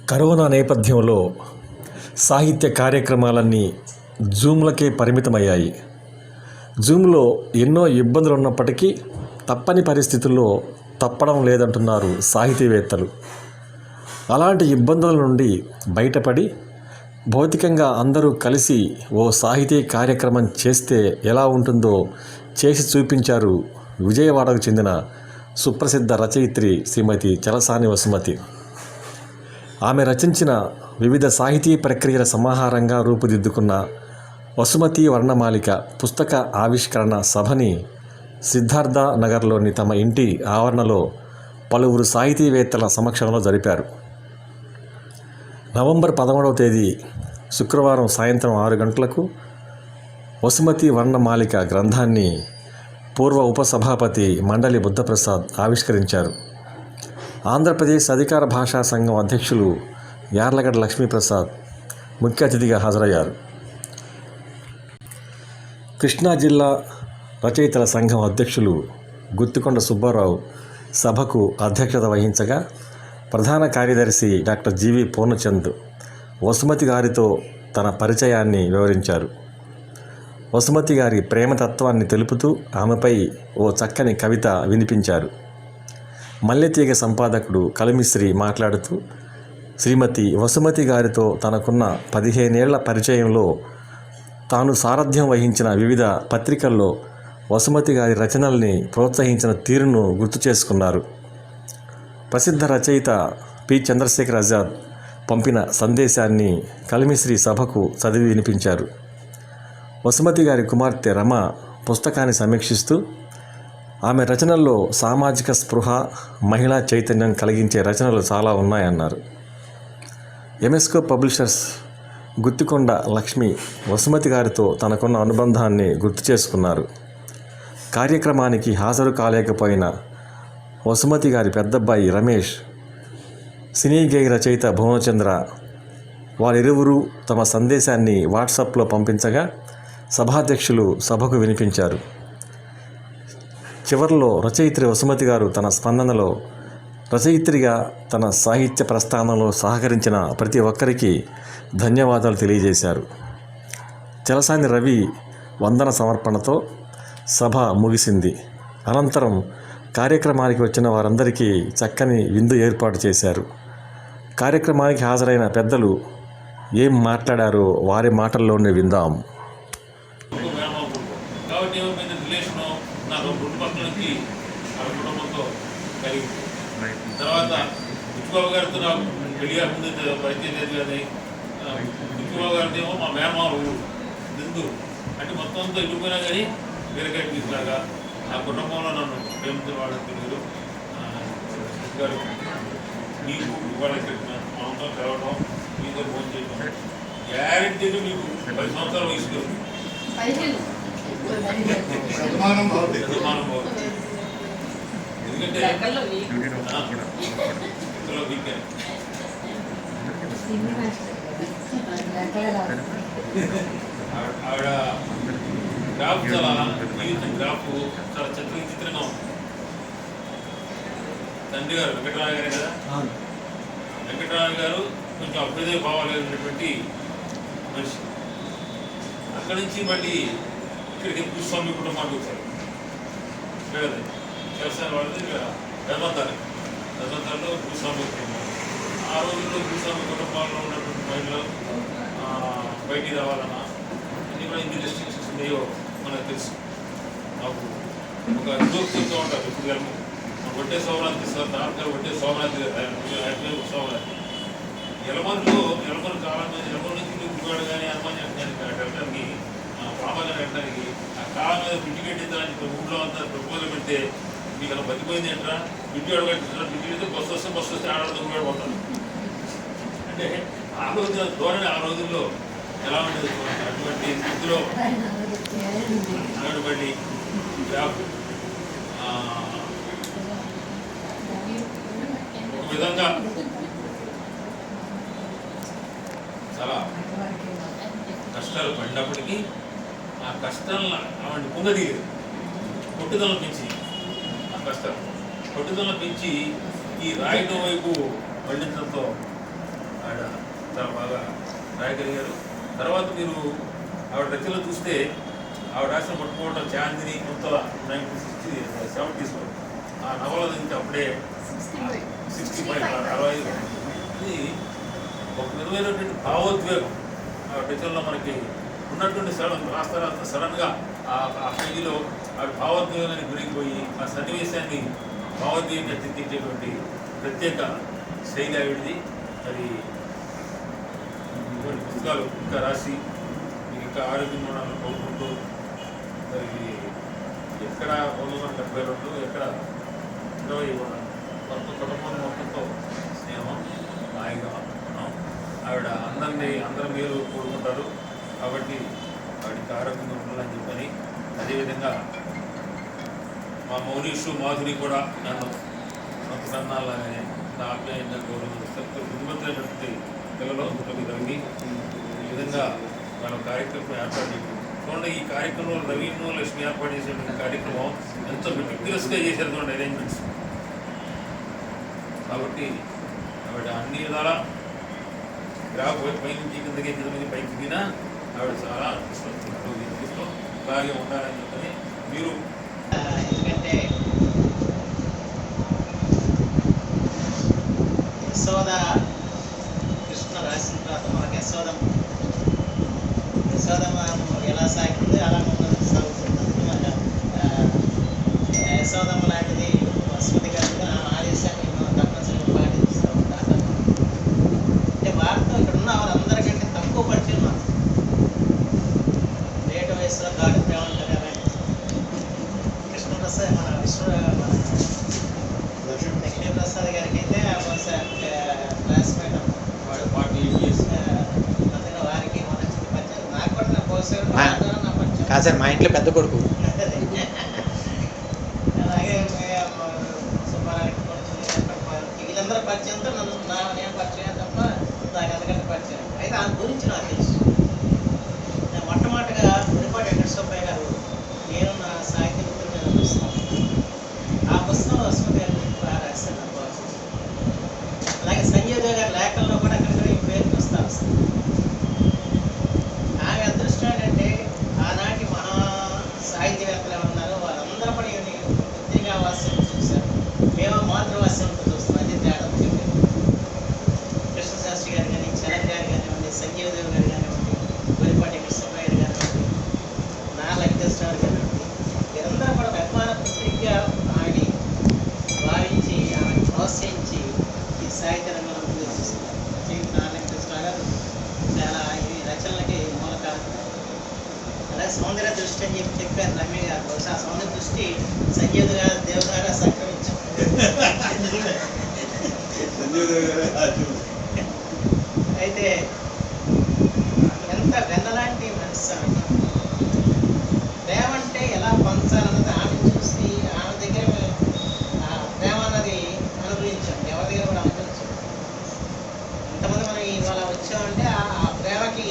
Corona నేపథ్యంలో సాహిత్య కార్యక్రమాలన్నీ జూమ్లకే పరిమితమయ్యాయి. జూమ్లో ఎన్నో ఇబ్బందులు ఉన్నప్పటికీ తప్పని పరిస్థితుల్లో తప్పడం లేదంటున్నారు సాహితీవేత్తలు. అలాంటి ఇబ్బందుల నుండి బయటపడి భౌతికంగా అందరూ కలిసి ఓ సాహితీ కార్యక్రమం చేస్తే ఎలా ఉంటుందో చేసి చూపించారు విజయవాడకు చెందిన సుప్రసిద్ధ రచయిత్రి శ్రీమతి చలసాని వసుమతి. ఆమె రచించిన వివిధ సాహితీ ప్రక్రియల సమాహారంగా రూపుదిద్దుకున్న వసుమతి వర్ణమాలిక పుస్తక ఆవిష్కరణ సభని సిద్ధార్థ నగర్లోని తమ ఇంటి ఆవరణలో పలువురు సాహితీవేత్తల సమక్షంలో జరిపారు. నవంబర్ 11వ తేదీ శుక్రవారం సాయంత్రం 6 గంటలకు వసుమతి వర్ణమాలిక గ్రంథాన్ని పూర్వ ఉపసభాపతి మండలి బుద్ధప్రసాద్ ఆవిష్కరించారు. ఆంధ్రప్రదేశ్ అధికార భాషా సంఘం అధ్యక్షులు యార్లగడ్డ లక్ష్మీప్రసాద్ ముఖ్య అతిథిగా హాజరయ్యారు. కృష్ణా జిల్లా రచయితల సంఘం అధ్యక్షులు గుత్తికొండ సుబ్బారావు సభకు అధ్యక్షత వహించగా ప్రధాన కార్యదర్శి డాక్టర్ జీవి పూర్ణచంద్ వసుమతి గారితో తన పరిచయాన్ని వివరించారు. వసుమతి గారి ప్రేమతత్వాన్ని తెలుపుతూ ఆమెపై ఓ చక్కని కవిత వినిపించారు. మల్లెతీగ సంపాదకుడు కలిమిశ్రీ మాట్లాడుతూ శ్రీమతి వసుమతి గారితో తనకున్న 15 ఏళ్ల పరిచయంలో తాను సారథ్యం వహించిన వివిధ పత్రికల్లో వసుమతి గారి రచనల్ని ప్రోత్సహించిన తీరును గుర్తు చేసుకున్నారు. ప్రసిద్ధ రచయిత పి చంద్రశేఖర్ ఆజాద్ పంపిన సందేశాన్ని కలిమిశ్రీ సభకు చదివి వినిపించారు. వసుమతి గారి కుమార్తె రమ పుస్తకాన్ని సమీక్షిస్తూ ఆమె రచనల్లో సామాజిక స్పృహ, మహిళా చైతన్యం కలిగించే రచనలు చాలా ఉన్నాయన్నారు. ఎంఎస్కో పబ్లిషర్స్ గుత్తికొండ లక్ష్మి వసుమతి గారితో తనకున్న అనుబంధాన్ని గుర్తు చేసుకున్నారు. కార్యక్రమానికి హాజరు కాలేకపోయిన వసుమతి గారి పెద్దబ్బాయి రమేష్, సినీ గేయ రచయిత భువనచంద్ర వారిరువురు తమ సందేశాన్ని వాట్సాప్లో పంపించగా సభాధ్యక్షులు సభకు వినిపించారు. చివరిలో రచయిత్రి వసుమతి గారు తన స్పందనలో రచయిత్రిగా తన సాహిత్య ప్రస్థానంలో సహకరించిన ప్రతి ఒక్కరికి ధన్యవాదాలు తెలియజేశారు. చలసాని రవి వందన సమర్పణతో సభ ముగిసింది. అనంతరం కార్యక్రమానికి వచ్చిన వారందరికీ చక్కని విందు ఏర్పాటు చేశారు. కార్యక్రమానికి హాజరైన పెద్దలు ఏం మాట్లాడారో వారి మాటల్లోనే విందాం. తర్వాత బుచ్చిబాబు గారితో నాకు పెళ్ళిగా ముందు పరిచయం లేదు. కానీ బుచ్చిబాబు గారితో ఏమో మా మేనమావు దిందు అంటే మొత్తం అంతా ఇల్లుపోయినా కానీ వీరగడ్డి తీసులాగా ఆ కుటుంబంలో నన్ను ప్రేమించిన వాళ్ళని తెలుగురు గారు మీకు ఇవ్వాలని చెప్పిన మాతో కలవడం, మీతో ఫోన్ చేయడం గ్యారెంటీలు మీకు 10 సంవత్సరాల వయసులో శతమానం బాగుంది. ఎందుకంటే ఆవిడ గ్రాఫ్ చాలా జీవితం గ్రాఫ్ చాలా చిత్రంగా ఉంది. తండ్రి గారు వెంకటరామయ్య గారు కదా, వెంకటరామయ్య గారు కొంచెం అభ్యుదయ భావాలు ఉన్నటువంటి మనిషి. అక్కడి నుంచి మళ్ళీ ఇక్కడికి భూస్వామి కుటుంబానికి వచ్చారు. కదా వ్యవసాయం వాళ్ళది రథంతాల్లో భూస్వామి కుటుంబం. ఆ రోజుల్లో భూస్వామి కుటుంబాల్లో ఉన్నటువంటి మహిళలు బయటికి రావాలన్నా అన్ని కూడా ఎన్ని రెస్ట్రిక్షన్స్ ఉన్నాయో మనకు తెలుసు. నాకు ఒక జోక్ చెప్తూ ఉంటారు. ఇప్పుడు గారు ఒట్టే సోమనాథ్ తీస్తారు, తాతగారు ఒట్టే సోమనాథ్ సోమనాథ్ ఎలమరు చాలా మంది ఎలమరు నుంచి గుడివాడు కానీ హనుమాన్ వెళ్ళడానికి పాపగా వెళ్ళడానికి ఆ కాలం మీద బిడ్డి కట్టించడానికి ఊళ్ళో అంతా ప్రపోజల్ పెడితే మీకు అలా బతిపోయింది ఏంట్రా, బిడ్డి అడగట్టింటారు, బిడ్డి అయితే బస్సు వస్తే ఆడవాళ్ళు కూడా పోతారు. అంటే ఆ రోజు ధోరణి ఆ రోజుల్లో ఎలా ఉండేది అటువంటి స్థితిలో అటువంటి జాబ్ ఒక విధంగా చాలా కష్టాలు పడినప్పటికీ ఆ కష్టాలను ఆవిడ పొంగదీయదు. పట్టుదలను పెంచి ఆ కష్టాలు పట్టుదలను పెంచి ఈ రాయటం వైపు పండించడంతో ఆవిడ చాలా బాగా రాయగలిగారు. తర్వాత మీరు ఆవిడ రచనలు చూస్తే ఆవిడ రాసిన మొట్టమొదట చాందిని కొంతల 1970s ఆ నవల నుంచి అప్పుడే 65 ఇది ఒక విధమైనటువంటి భావోద్వేగం ఆ రచనలో మనకి ఉన్నటువంటి సడన్గా ఆ పేజీలో ఆవిడ భావోద్వేగానికి గురిగిపోయి ఆ సన్నివేశాన్ని భావోద్వేగంగా చిత్రించేటువంటి ప్రత్యేక శైలి ఆవిడది. అది కొన్ని పుస్తకాలు ఇంకా రాసి ఇంకా ఆరోగ్యంగా ఉండాలని కోరుకుంటూ మరి ఎక్కడ 1972 ఎక్కడ 20 మొత్తం కుటుంబం మొత్తంతో స్నేహం హాయిగా ఉన్నాం. ఆవిడ అందరూ మీరు కోరుకుంటారు కాబట్టి ఆవిడకి ఆరోగ్యంగా ఉండాలని చెప్పని, అదేవిధంగా మా మౌనీషు మాధురి కూడా నన్ను సొంత కన్నాలాగానే నా ఆప్యాయంగా గౌరవిస్తారు. గురుమంత్రైనటువంటి పిల్లలు రవి ఈ విధంగా వాళ్ళ కార్యక్రమం ఏర్పాటు చేయండి. చూడండి, ఈ కార్యక్రమంలో రవీను లక్ష్మి ఏర్పాటు చేసేటువంటి కార్యక్రమం ఎంతో మెటిక్యులస్గా చేశారు చూడండి అరేంజ్మెంట్స్. కాబట్టి ఆవిడ అన్ని విధాలా గ్రాఫ్ పైనుంచి కిందకి కింద పైకి దిగినా ఆవిడ చాలా ఇష్టం అలాగే ఉండాలని చెప్పని మీరు. ఎందుకంటే యశోద కృష్ణ రాసిన తర్వాత మనకి యశోదమ్మ ఎలా సాగుతుంది అలా ముందు సాగుతుంది. మన యశోదమ్మ లాంటిది వసుమతి గారు ఆదేశాన్ని మనం తప్పనిసరిగా పాటిస్తూ ఉంటారు. అంటే వారితో ఇక్కడ ఉన్న వారందరికంటే తక్కువ పరిచయం మాకు లేటు వయసులో గాడి ప్రేమ ఉంటుంది కదా. కృష్ణప్రసాద్ మన లక్ష్మీప్రసాద్ గారికి అయితే క్లాస్మేట్ అందులో వారికి మన పరిచయం. నాకు కూడా నా పోసారు నా పరిచయం కాదు సార్, మా ఇంట్లో పెద్ద కొడుకు. అలాగే సుబ్బారావుకి వీళ్ళందరూ పరిచయంతో నేను పరిచయం తప్ప నాకు అంతకంటే పరిచయం. అయితే ఆ గురించి నాకు తెలుసు. నేను మొట్టమొదటిగా గుడిపాటి వెంకటసుబ్బయ్య గారు నేను నా సాహిత్య వృత్తి మీద పుస్తకం, ఆ పుస్తకంలో వసుమతి గారి గురించి బాగా రాశాను. అలాగే సంజయ్ దేవ్ గారి లేఖల్లో కూడా అక్కడ ఈ పేరు వస్తారు. ఆమె అదృష్టం ఏంటంటే ఆనాటి మహా సాహిత్యవేత్తలు ఏమన్నారు వాళ్ళందరూ కూడా పత్రికా వాస్యం చూశారు, మేము మాతృవాస్యంతో చూస్తున్నాం. అది తేడా చెప్పారు. కృష్ణశాస్త్రి గారు కానీ, చరణ్ గారు కానివ్వండి, సంజీవ్ దేవ్ గారు కానివ్వండి, గురిపాటి కృష్ణయ్య గారు కానివ్వండి, నా వెంకటేశ్వర కానివ్వండి, వీరందరూ కూడా అభిమాన పత్రికగా ఆమెని భావించి ఆమెను ప్రోత్సహించి ఈ సాహిత్య రంగంలో ముందుకు తీసుకున్నారు. నా వెంకటేశ్వర గారు చాలా ఈ రచనలకి మూలకాలు. అలాగే సౌందర్య దృష్టి అని చెప్పారు రమ్య గారు. బహుశా ఆ సౌందర్య దృష్టి సంజయ్ గారు దేవ్ గారు సంక్రమించారు. అయితే ఎంత వెన్నలాంటి మనసు ప్రేమ అంటే ఎలా పంచాలన్నది ఆమె చూసి ఆమె దగ్గర ప్రేమ అన్నది అనుభవించాం. ఎవరి దగ్గర కూడా అనుభవించాం. ఎంతమంది మనం ఇవాళ వచ్చామంటే ఆ ప్రేమకి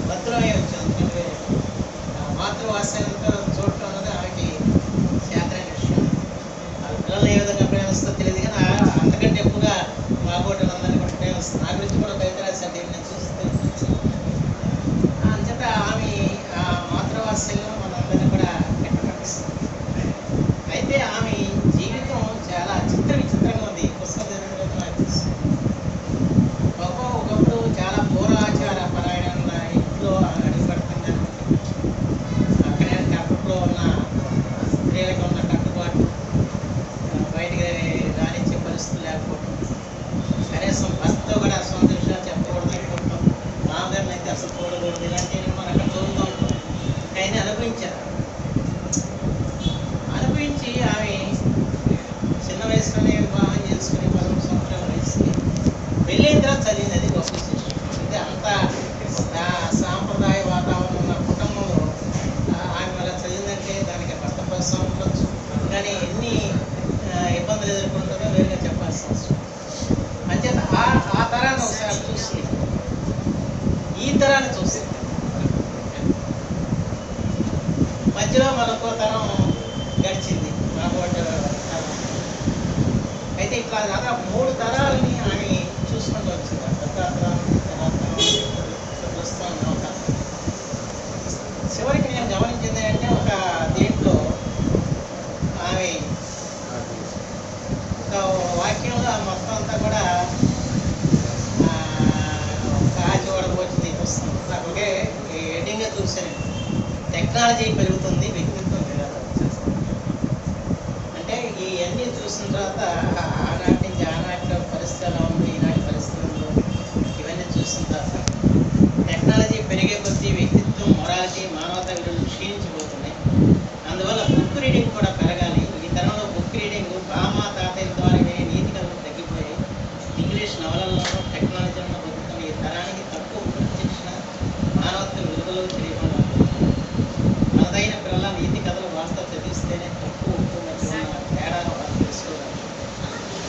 భద్రమై వచ్చాం. ఎందుకంటే మాతృవాస్యంతో చూడటం అన్నది ఆమెకి చేతనైన విషయం. వాళ్ళ పిల్లలు ఏ విధంగా ప్రేమిస్తుందో తెలియదు కానీ అంతకంటే ఎక్కువగా మా బోటలందరినీ కూడా ప్రేమిస్తుంది. నా గురించి కూడా కవిత రాశారు. నేను చూస్తే అంచేత ఆమె ఆ మాతృవాస్యంలో మనందరినీ కూడా కట్టిస్తుంది. అయితే ఆమె జీవితం చాలా విచిత్రంగా ఉంది. పుస్తకం చదివిన నాకు తెలుసు. ఒకప్పుడు చాలా పూర్వాచార పరాయణ ఇంట్లో అడుగుపడుతుంది. అక్కడే అప్పట్లో ఉన్న స్త్రీలకు ఉన్న కట్టుబాటు, బయటికి రానిచ్చే పరిస్థితులు లేకపోవడం, కనీసం భర్తతో కూడా సొంత విషయాలు చెప్పకూడదు అనుకుంటాం. మామగారిని అయితే అసలు చూడకూడదు. ఇలాంటివి మనం అక్కడ చూస్తూ ఉంటాం. ఆయన అనుభవించారు. అనుభవించి ఆమె చిన్న వయసులోనే వివాహం చేసుకుని 11 సంవత్సరాల వయసుకి వెళ్ళిన తర్వాత చదివింది. అది గొప్ప విశేషం. అంటే అంత సాంప్రదాయ వాతావరణం ఉన్న కుటుంబంలో ఆమె అలా చదివిందంటే దానికి భర్త ప్రోత్సాహం ఉండొచ్చు, కానీ ఎన్ని ఇబ్బందులు ఎదుర్కొంటుందో వేరుగా చెప్పాల్సి అవసరం. అంచేత ఆ తరాన్ని ఒకసారి చూసి ఈ తరాన్ని చూసి మధ్యలో మరొక తరం గడిచింది. అయితే ఇట్లా దాదాపు 3 తరాలని ఆమె చూసుకుంటూ వరకు వచ్చింది. దత్తాత్రేయం ప్రస్తుతం నమ్మకం. చివరికి నేను గమనించింది అంటే ఒక దీంట్లో ఆమె ఒక వాక్యంలో మొత్తం అంతా కూడా కాచి వడపోతుంది వస్తుంది. నాకు ఒకే హెడ్డింగ్గా చూశాను, టెక్నాలజీ పెరుగుతుంది, వ్యక్తిత్వం పెరగదు. అంటే ఇవన్నీ చూసిన తర్వాత ఆనాటి నుంచి ఆనాటిలో పరిస్థితి ఎలా ఉంది, ఈనాటి పరిస్థితుల్లో ఇవన్నీ చూసిన తర్వాత టెక్నాలజీ పెరిగే కొద్దీ వ్యక్తిత్వం, మొరాలిటీ, మానవతా విలువలు క్షీణించిపోతున్నాయి. అందువల్ల బుక్ రీడింగ్ కూడా పెరగాలి. ఈ తరంలో బుక్ రీడింగ్ బామ్మ తాతయ్య ద్వారా నీతి కథలు తగ్గిపోయాయి. ఇంగ్లీష్ నవలల్లోనూ టెక్నాలజీలో బతుకుతున్న ఈ తరానికి తక్కువ శిక్షణ, మానవత్వ విలువలు తెలియకుండా మనదైన పిల్లల నీతి కథలు వాస్తవ చదివిస్తేనే తక్కువ మధ్య ఉన్న తేడాను వాళ్ళు తెలుసుకోవాలి.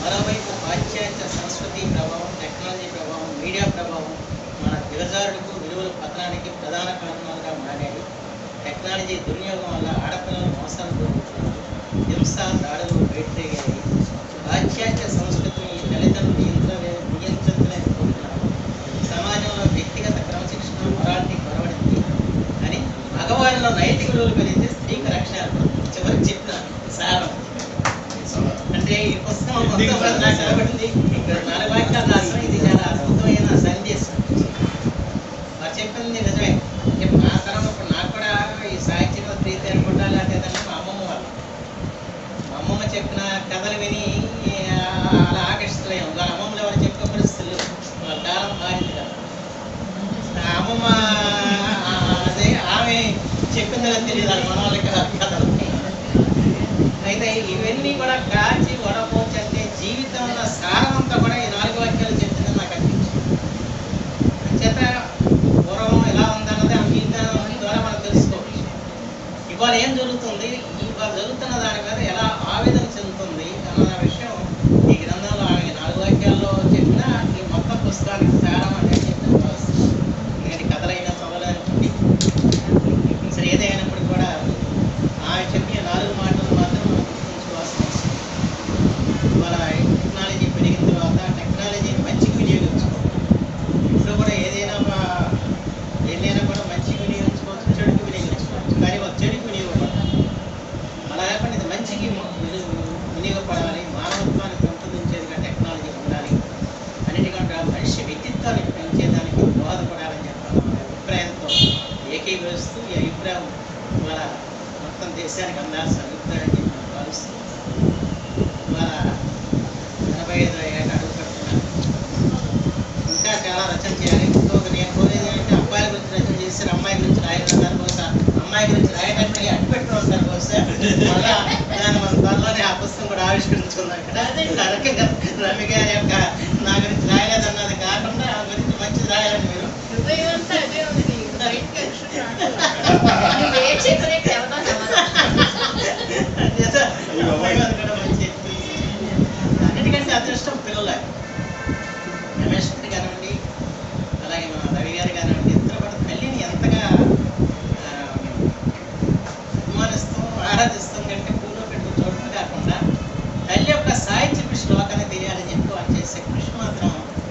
మరోవైపు పాశ్చాత్య సంస్కృతి ప్రభావం, టెక్నాలజీ ప్రభావం, మీడియా ప్రభావం మన దిగజారులకు, విలువల పతనానికి ప్రధాన కారణాలుగా మారాయి. టెక్నాలజీ దుర్వినియోగం వల్ల ఆడపిల్లలు మోసాలు జరుగుతున్నారు, హింస, దాడులు బయటెగాయి. పాశ్చాత్య సంస్కృతిని తల్లిదండ్రులు నియంత్రించలేకపోతున్నారు. సమాజంలో వ్యక్తిగత క్రమశిక్షణ, మొరాలిటీ కొరవడింది అని మగవారిలో నైతిక విలువలు పెరిగితే స్త్రీకి రక్షణ. చివరికి చెప్పిన సారం అంటే ఈ పుస్తకం మొత్తం కూడా నాకు కనబడింది. ఇక్కడ 4 వాక్యాలు రాసిన ఇది చాలా అద్భుతమైన సందేశం. వారు చెప్పింది నిజమే. నా తరం ఇప్పుడు నాకు కూడా ఈ సాహిత్యంలో ప్రీతి అనుకుంటా, లేకపోతే మా అమ్మమ్మ వాళ్ళు, మా అమ్మమ్మ చెప్పిన కథలు విని అలా ఆకర్షితులయ్యాం. వాళ్ళ అమ్మమ్మలు ఎవరు చెప్పే పరిస్థితులు, వాళ్ళ కాలం మారింది కదా. అమ్మమ్మ అదే ఆమె చెప్పింది తెలియదు వాళ్ళ మన వాళ్ళకి కథలు. అయితే ఇవన్నీ కూడా కాచి వడపోచి అంటే జీవితంలో సారం అంతా కూడా ఈ 4 వాక్యాలు చెప్తుందని నాకు అనిపించింది. అంచేత పూర్వం ఎలా ఉందన్నది ఆ జీవితం ద్వారా మనం తెలుసుకోవచ్చు. ఇవాళ ఏం జరుగుతుంది, ఇవాళ జరుగుతున్న దాని మీద ఎలా ఆవేదన చెందుతుంది అన్న విషయం ఈ గ్రంథంలో ఆమె 4 వాక్యాల్లో చెప్పిన ఈ మొత్తం పుస్తకానికి సారం అనేది చెప్పిన భావిస్తుంది. ఎందుకంటే కథలైనా చదవాలనుకోండి, సరే ఏదైనప్పుడు కూడా ఆమె చెప్పిన 4 మాటలు మాత్రం మనం గుర్తుంచుకోవాల్సిన అవసరం. ఇవాళ టెక్నాలజీ పెరిగిన తర్వాత టెక్నాలజీని మంచిగా వినియోగించుకోవాలి. ఇప్పుడు కూడా ఏదైనా కూడా మంచిగా వినియోగించుకోవచ్చు, చెడుకు వినియోగించుకోవచ్చు. కానీ ఒక చెడుకు వినియోగపడాలి. అలా కాకుండా ఇది మంచికి వినియోగపడాలి. మానవత్వాన్ని పెంపొందించేదిగా టెక్నాలజీ ఉండాలి. అన్నిటికంటే మనిషి వ్యక్తిత్వాన్ని పెంచేదానికి దోహదపడాలని చెప్పాలి అనే అభిప్రాయంతో ఏకీభవిస్తూ ఈ అభిప్రాయం ఇవాళ మొత్తం దేశానికి అందాల్సిన అభిప్రాయం చెప్పి మనం భావిస్తూ ఇవాళ 85వ ఏట అడుగు పెడుతున్నాను. ఇంకా చాలా రచన చేయాలి. ఇంకొక నేను కోరేది అంటే అబ్బాయిల గురించి రచన చేశారు, అమ్మాయి గురించి రాయడం బహుశా అమ్మాయి గురించి రాయడానికి అడ్డుపెట్టుకుని వస్తారు బహుశా. మళ్ళా దాన్ని మన త్వరలోనే ఆ పుస్తకం కూడా ఆవిష్కరించుకున్నాం. ఇక్కడ ఆ రకంగా రమ్య గారి యొక్క నా గురించి రాయలేదన్నది కాకుండా ఆ గురించి మంచిది రాయాలని మీరు అన్నిటికంటే అదృష్టం పిల్లలే. రమేష్ రెడ్డి కానివ్వండి, అలాగే మన రవి గారు కానివ్వండి, ఇద్దరు కూడా తల్లిని ఎంతగా అభిమానిస్తాం, ఆరాధిస్తాం. కంటే పూలో పెట్టు చూడటం కాకుండా తల్లి యొక్క సాహిత్య శ్లోకాన్ని తెలియాలని చెప్పి వాళ్ళు చేసే కృషి మాత్రం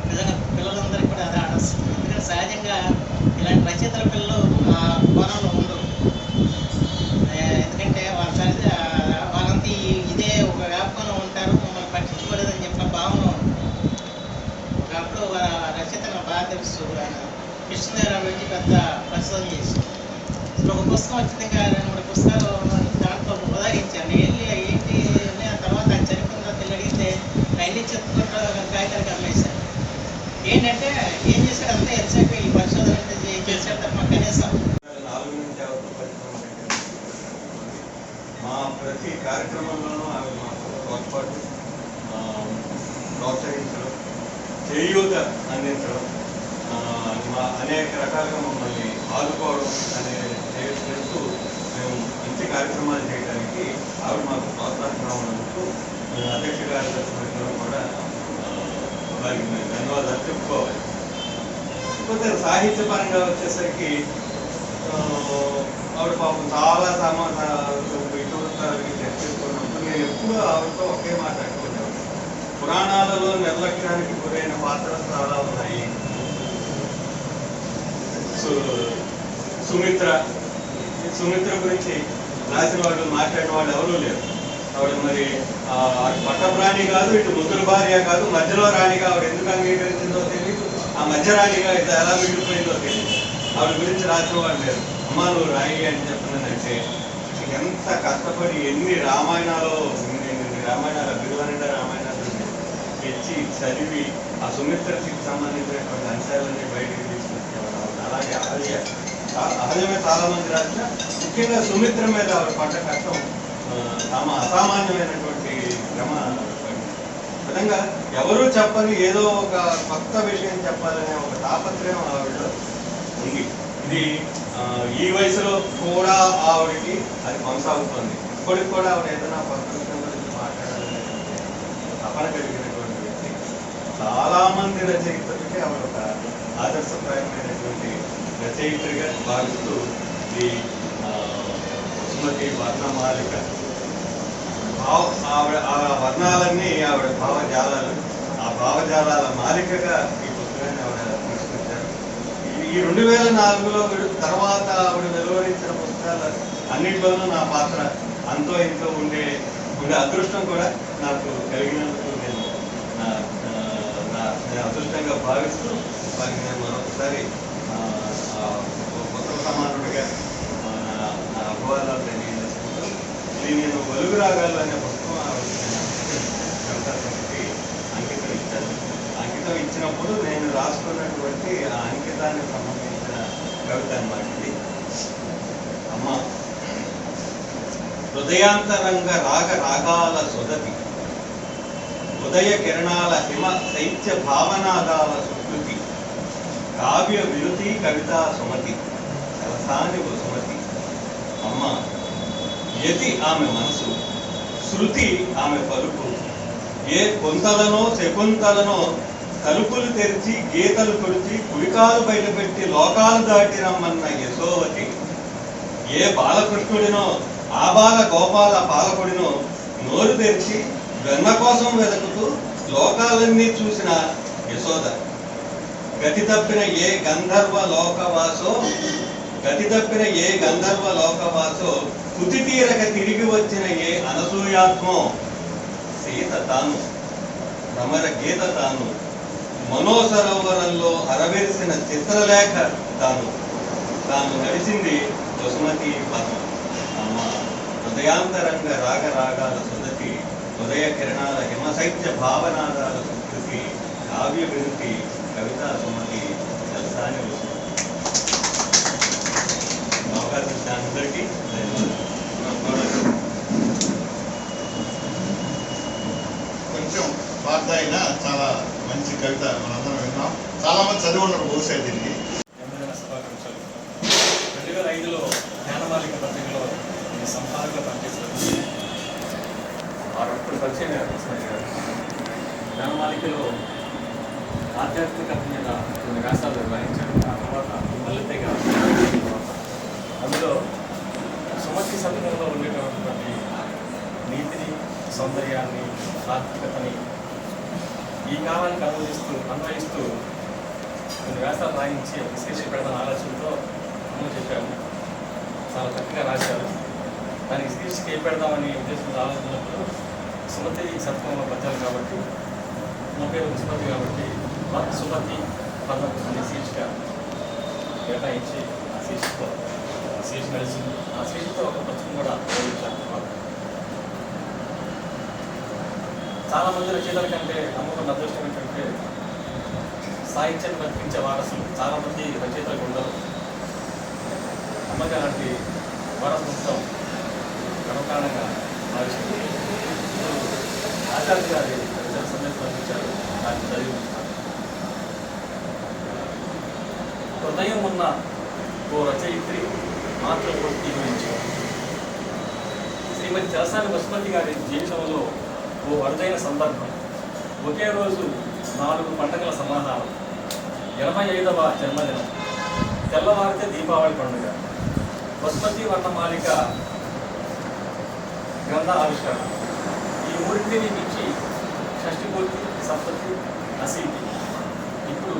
నిజంగా పిల్లలందరికీ కూడా అది ఆడస్తుంది. ఎందుకంటే సహజంగా ఇలాంటి రచయితల పిల్లలు ఆ కోణంలో ఉండవు. ఎందుకంటే వాళ్ళంతా ఇదే ఒక వ్యాపకంలో ఉంటారు, మమ్మల్ని పట్టించుకోలేదని చెప్పిన భావన ఉంటుంది. ఒకప్పుడు రచయితను బాగా తెలుసు, ఆయన కృష్ణదేవరావు వెళ్ళి పెద్ద పరిశోధన చేసి ఒక పుస్తకం వచ్చింది. ఇంకా 2-3 పుస్తకాలు దాంట్లో ఉదాహరించాను. నేను ఏంటి ఆ తర్వాత ఆయన చనిపోయిన తర్వాత అడిగితే అన్ని చెప్పుకుంటూ కాగితాలకు అమ్మేశాను. ఏంటంటే ఏం చేశాడు అంతా ఎంతసేపు ఈ పరిశోధన చేశాడు తప్ప కనీసం 4 నుంచి మా ప్రతి కార్యక్రమంలోనూ ఆమె మాకు తోడ్పాటు, ప్రోత్సహించడం, చేయూత అందించడం, మా అనేక రకాలుగా మమ్మల్ని ఆదుకోవడం అనే చేస్తూ మేము మంచి కార్యక్రమాలు చేయడానికి ఆవిడ మాకు ప్రోత్సాహం ఉన్నందుకు అధ్యక్ష కార్యదర్శి కూడా వారికి మేము ధన్యవాదాలు చెప్పుకోవాలి. కాకపోతే సాహిత్యపరంగా వచ్చేసరికి ఆవిడ పాపం చాలా ఇటువంటి చర్చించుకున్నప్పుడు నేను ఎప్పుడూ ఆవిడతో ఒకే మాట అనుకునేవాడు. పురాణాలలో నిర్లక్ష్యానికి గురైన పాత్రలు చాలా ఉన్నాయి. సుమిత్ర గురించి రాసిన వాళ్ళు మాట్లాడిన వాళ్ళు ఎవరూ లేరు. ఆవిడ మరి పట్టప్రాణి కాదు, ఇటు ముద్దుల భార్య కాదు, మధ్యలో రాణిగా ఆవిడ ఎందుకు అంగీకరించిందో తెలియదు, ఆ మధ్య రాణిగా ఇది ఎలా మిగిలిపోయిందో తెలియదు. ఆవిడ గురించి రాసిన వాళ్ళు లేరు. అమ్మ నువ్వు రాయి అని చెప్తున్నానంటే ఎంత కష్టపడి ఎన్ని రామాయణాలు విలువనిండా రామాయణాలు తెచ్చి చదివి ఆ సుమిత్రకి సంబంధించినటువంటి అంశాలన్నీ బయటికి తీసుకొచ్చేవాడు. అలాగే అహల్యమే చాలా మంది రాసిన, ముఖ్యంగా సుమిత్ర మీద ఆవిడ పడ్డ కష్టం అసామాన్యమైనటువంటి శ్రమ. విధంగా ఎవరూ చెప్పని ఏదో ఒక కొత్త విషయం చెప్పాలనే ఒక తాపత్రయం ఆవిడలో ఉంది. ఇది ఈ వయసులో కూడా ఆవిడకి అది కొనసాగుతుంది. ఇప్పటికి కూడా ఆవిడ ఏదైనా కొత్త విషయం గురించి మాట్లాడాలనే తపన కలిగినటువంటి వ్యక్తి. చాలా మంది రచయితలకి ఆవిడ ఒక ఆదర్శప్రాయమైనటువంటి రచయిత్రిగా భావిస్తూ ఈ వసుమతి వర్ణమాలిక ఆవిడ ఆ వర్ణాలన్నీ ఆవిడ భావజాలాలు, ఆ భావజాలాల మాలికగా ఈ పుస్తకాన్ని ఆవిడ తీసుకొచ్చారు. ఈ 2004లో తర్వాత ఆవిడ వెలువరించిన పుస్తకాలు అన్నింటిలోనూ నా పాత్ర అంతో ఇంతో ఉండే అదృష్టం కూడా నాకు కలిగినందుకు నేను అదృష్టంగా భావిస్తూ వారికి నేను మరొకసారి పుస్తక సమానుడిగా నా అభివాదాలు తెలియజేసుకుంటూ ఇది నేను వెలుగు రాగాలు అనే పుస్తకం కవితాకి అంకితం ఇచ్చాను. అంకితం ఇచ్చినప్పుడు నేను రాసుకున్నటువంటి ఆ అంకితానికి సంబంధించిన కవిత అన్నమాట ఇది. అమ్మ హృదయాంతరంగ రాగాల సుదతి, ఉదయ కిరణాల హిమ శైత్య భావనాదాల సుకృతి, కావ్య విరుతి కవితా సుమతి, సరసాని సుమతి. అమ్మ యతి ఆమె మనసు, శృతి ఆమె పలుకు, ఏ కొంతలనో శకుంతలనో తలుపులు తెరిచి గీతలు కొడిచి కుడికాలు బయటపెట్టి లోకాలు దాటి రమ్మన్న యశోవతి, ఏ బాలకృష్ణుడినో ఆబాల గోపాల పాలకుడినో నోరు తెరిచి వెన్న కోసం వెతుకుతూ లోకాలన్నీ చూసిన యశోద, గతి తప్పిన ఏ గంధర్వ లోకవాసో కుతి తీరక తిరిగి వచ్చిన ఏ అనసూయాత్మో, సీత తాను భ్రమర గీత తాను, మనోసరోవరంలో అరవేసిన చిత్రలేఖ తాను నడిచింది వసుమతి పద్మ. అమ్మ హృదయాంతరంగ రాగాల సుదతి, ఉదయ కిరణాల హిమశైత్య భావనాదాల సుకృతి, కావ్య విరుతి కవితా సుమతి, జలసాని అవకాశం అందరికీ కొంచెం పాత అయినా చాలా మంచి కవిత మనందరం విన్నాం. చాలా మంది చదివి ఉన్నారు బహుశా దీన్ని. 2005లో జ్ఞానమాలిక పత్రికలో సంపాదకులు పనిచేశారు. వారు పరిచయం జ్ఞానమాలికలో ఆధ్యాత్మికత మీద కొన్ని వ్యాసాలు నిర్వహించారు. ఆ తర్వాత లలితగా అందులో సుమతి సంఘంలో ఉండేటటువంటి నీతిని, సౌందర్యాన్ని, ఆత్మికతని ఈ కాలానికి అన్వయిస్తూ కొన్ని వ్యాసాలు రాయించి విశ్లేష పెడతాన ఆలోచనతో అమలు చెప్పాము. చాలా చక్కగా రాశారు. దానికి శీర్షిక ఏం పెడదామని ఉద్దేశంతో ఆలోచించినప్పుడు సుమతి సత్వంలో పద్యాలు కాబట్టి, నా పేరు సుమతి కాబట్టి సుమతి పదం అనే శీర్షిక కేటాయించి ఆ శీర్షికతో కలిసింది. ఆ శీర్షికతో ఒక పుస్తకం కూడా నిర్వహించాను. చాలామంది రచయితల కంటే నమ్మకం అదృష్టం ఏంటంటే సాహిత్యాన్ని బతికించే వారసులు చాలామంది రచయితలకు ఉండరు. అమ్మగా లాంటి వారసత్వం గర్వకారణంగా భావిస్తుంది. ఆచార్య గారి రచన సందేశం అందించారు. దాన్ని చదివి హృదయం ఉన్న ఓ రచయిత్రి మాతృమూర్తి గురించి శ్రీమతి జలసాని వసుమతి గారి జీవితంలో ఓ అరుదైన సందర్భం. ఒకే రోజు 4 పండుగల సమాహారం, 85వ జన్మదినం, తెల్లవారితే దీపావళి పండుగ, వసుమతి వర్ణమాలిక గ్రంథ ఆవిష్కరణ. ఈ మూడింటిని మించి షష్ఠిపూర్తి, సప్తతి, అసీతి. ఇప్పుడు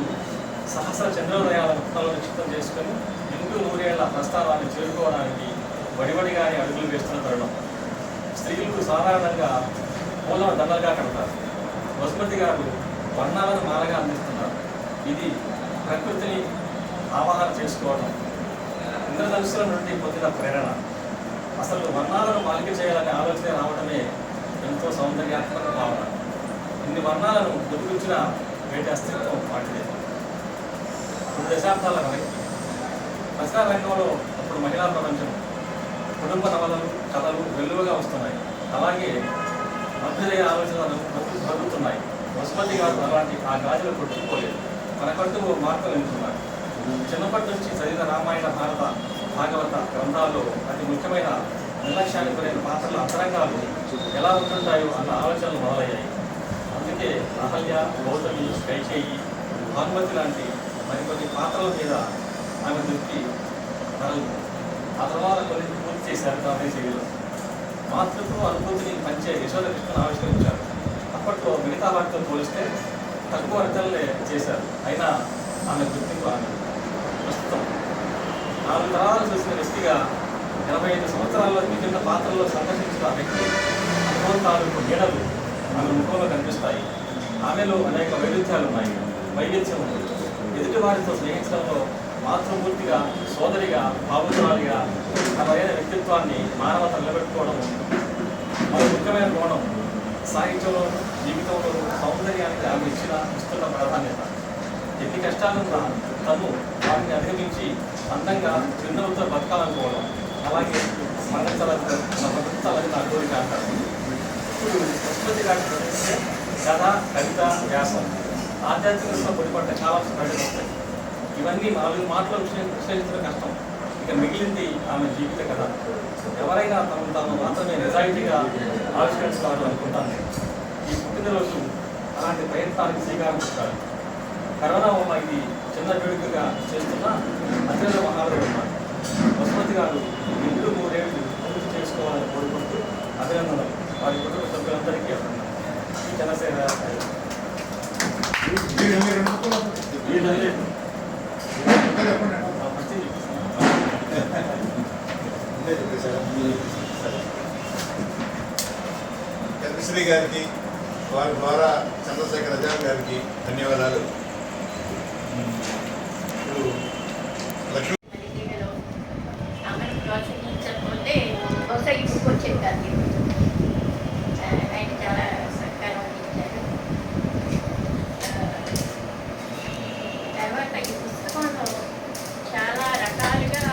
సహస్ర చంద్రోదయాల ముఖంలో నిశ్చితం చేసుకొని ఇంటూ 100 ఏళ్ల ప్రస్థానాన్ని చేరుకోవడానికి వడివడిగానే అడుగులు వేస్తున్న తరుణం. స్త్రీలకు సాధారణంగా పూలను దండలుగా కడతారు. వసుమతి గారు వర్ణాలను మాలగా అందిస్తున్నారు. ఇది ప్రకృతిని ఆవాహన చేసుకోవడం, ఇంద్రధనుస్సుల నుండి పొందిన ప్రేరణ. అసలు వర్ణాలను మాలిక చేయాలనే ఆలోచన రావడమే ఎంతో సౌందర్యాత్మక భావన. ఇన్ని వర్ణాలను గుర్తించిన వేటి అస్తిత్వం వాటిదే. 2 దశాబ్దాల వెనక్కి రచనా రంగంలో అప్పుడు మహిళా ప్రపంచం, కుటుంబ నవలలు, కథలు వెలువగా వస్తున్నాయి. అలాగే అభ్యుదయ ఆలోచనలు బతుకుతున్నాయి. వసుమతి గారు అలాంటి ఆ గాజులు కొట్టుకుపోలేదు. మనకంటూ ఓ మార్పులు ఎన్నుకున్నారు. చిన్నప్పటి నుంచి చదివిన రామాయణ, భారత, భాగవత గ్రంథాల్లో అతి ముఖ్యమైన నిర్లక్ష్యానికి గురైన పాత్రల అంతరంగాలు ఎలా ఉంటుంటాయో అన్న ఆలోచనలు మొదలయ్యాయి. అందుకే అహల్య, గౌతమి, కైకేయి, భానుమతి లాంటి మరికొన్ని పాత్రల మీద ఆమె దృష్టి మరలు. ఆ తర్వాత కొన్ని పూర్తి చేశారు తామే శైలిలో. మాతృత్వ అనుభూతిని పంచే యశోదకృష్ణను ఆవిష్కరించారు. అప్పట్లో మిగతా వాటితో పోలిస్తే తక్కువ రచనలే చేశారు. అయినా ఆమె గుర్తింపు ఆమె. ప్రస్తుతం 4 తరాలు చూసిన వ్యక్తిగా 85 సంవత్సరాల్లో విభిన్న పాత్రల్లో సందర్శించిన వ్యక్తి అనుభవం తాలూకు నీడలు ఆమె ముఖంలో కనిపిస్తాయి. ఆమెలో అనేక వైవిధ్యాలు ఉన్నాయి. వైవిధ్యం ఉంది. ఎదుటివారితో స్నేహించడంలో మాతృమూర్తిగా, సోదరిగా, భావురాలిగా తనైన వ్యక్తిత్వాన్ని మానవత నిలబెట్టుకోవడం మరో ముఖ్యమైన కోణం. సాహిత్యంలో, జీవితంలో సౌందర్యానికి ఆమె ఇస్తున్న ప్రాధాన్యత. ఎన్ని కష్టాలున్నా తను వాటిని అధిగమించి అందంగా చిరునవ్వుతో బతకాలనుకోవడం. అలాగే మరణించాలని నా కోరిక అంటారు. ఇప్పుడు వసుమతి గారి ప్రదర్శిస్తే కథ, కవిత, వ్యాసం, ఆధ్యాత్మికంగా పొడిపడ్డ చాలా ప్రజలు వస్తాయి. ఇవన్నీ 4 మాటలు విశ్లేషించడం కష్టం. ఇక మిగిలింది ఆమె జీవిత కథ. ఎవరైనా తను మాత్రమే నిజాయితీగా ఆవిష్కరించాలని అనుకుంటాను. ఈ పుట్టినరోజు అలాంటి ప్రయత్నానికి శ్రీకారం చుట్టాలి. కరోనా వల్ల ఇది చిన్న వేడుకగా చేస్తున్న అత్యంత మహారాజు ఉన్నారు. వసుమతి గారు ఇంట్లో 3 ఏళ్ళు పూర్తి చేసుకోవాలని కోరుకుంటూ అభినందనలు వారి కుటుంబ సభ్యులందరికీ అభినందనలు. ఈ జనసేన చంద్రశ్రీ గారికి, వారి ద్వారా చంద్రశేఖర్ అజాన్ గారికి ధన్యవాదాలు. ఇప్పుడు లక్ష్మీ ప్రోత్సహించకపోతే బహుశా ఇప్పుడు వచ్చేది కాదు. ఆయన చాలా సహకారం అందించారు. తర్వాత ఈ పుస్తకంలో చాలా రకాలుగా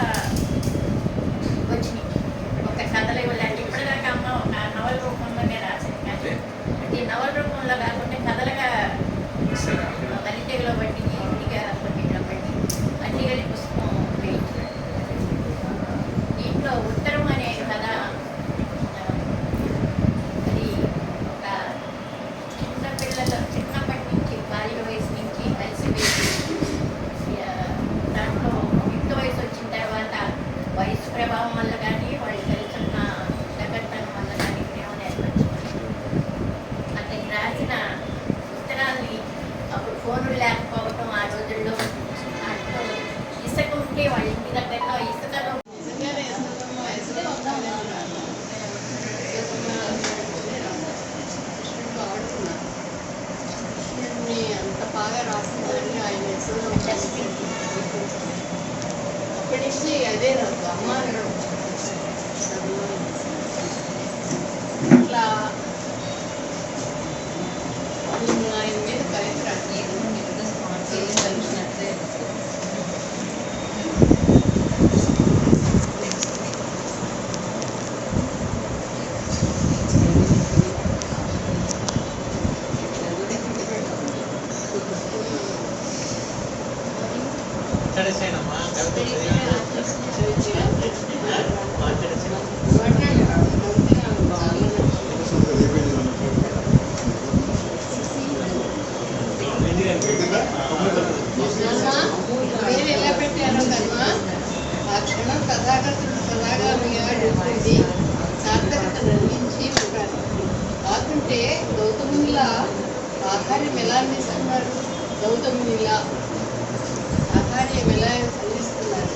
వచ్చినాయి. ఒక కథలు ఇవ్వలేదు. ఇప్పటిదాకా అమ్మ ఒక నవల రూపంలోనే రాశాను. కానీ ఈ నవల రూపంలో కాకుండా కథలుగా మల్లితెగలో బట్టి, ఇంటిగా పొట్టిలో బట్టి అన్ని కలిపి పుస్తకం వేయించాడు. దీంట్లో ఉత్తరం అనే కథ అది ఒక చిన్న పిల్లలు చిన్నప్పటి నుంచి బాల్య వయసు నుంచి కలిసిపోయి దాంట్లో యుక్త వయసు వచ్చిన తర్వాత వయసు ప్రభావం వల్ల కానీ వాళ్ళు కలిసిన దగ్గరతనం వల్ల కానీ ప్రేమ ఏర్పరచుకోవాలి. అతనికి రాసిన ఉత్తరాల్ని అప్పుడు ఫోన్లు లేకపోవటం ఆ రోజుల్లో దాంట్లో ఇసుక ఉంటే వాళ్ళ ఇంటి దగ్గరలో ఇసుకలో అంత బాగా రాస్తున్నారని ఆయన అప్పటి నుంచి అదే నాకు అమ్మ అనడం ఇట్లా ఆయన మీద కవిత కలిసినట్లే మాట్లాడేసేనమ్మా మీరు ఎలా పెట్టారో కర్మ ఆ క్షణం కథాకథుడు సలాగా సార్థకత నిర్మించి ఉంటారు. కాకుంటే గౌతముల్లా ఆహార్యం ఎలా అందిస్తున్నారు? గౌతమునిలా ఆహార్యం ఎలా అందిస్తున్నారు?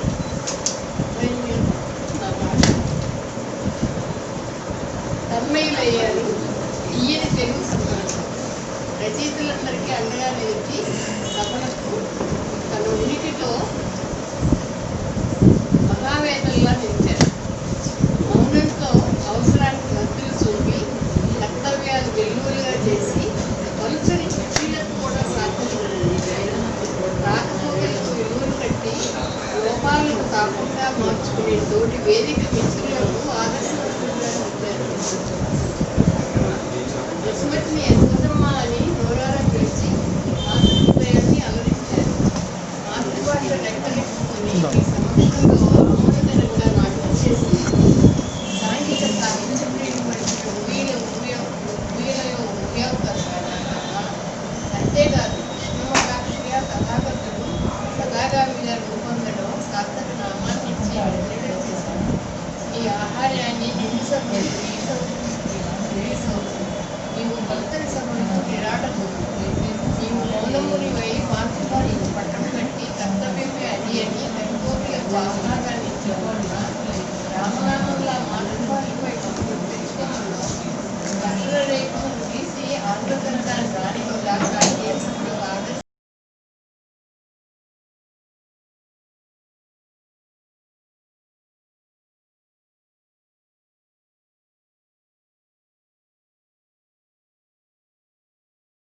తన్మయులయ్యారు. ఈయని తెలుగు సమాజం రచయితలందరికీ అండగా నిలిచి సభలకు తన ఉనికితో మహావేదంలా నిలిచారు. మౌనంతో అవసరానికి హద్దులు చూపి కర్తవ్యాలు వెల్లువలుగా చేసి పలుచని కుర్చీలకు కూడా రాకపోకలకు విలువలు కట్టి లోపాలను తాపంగా మార్చుకునే తోటి వేదిక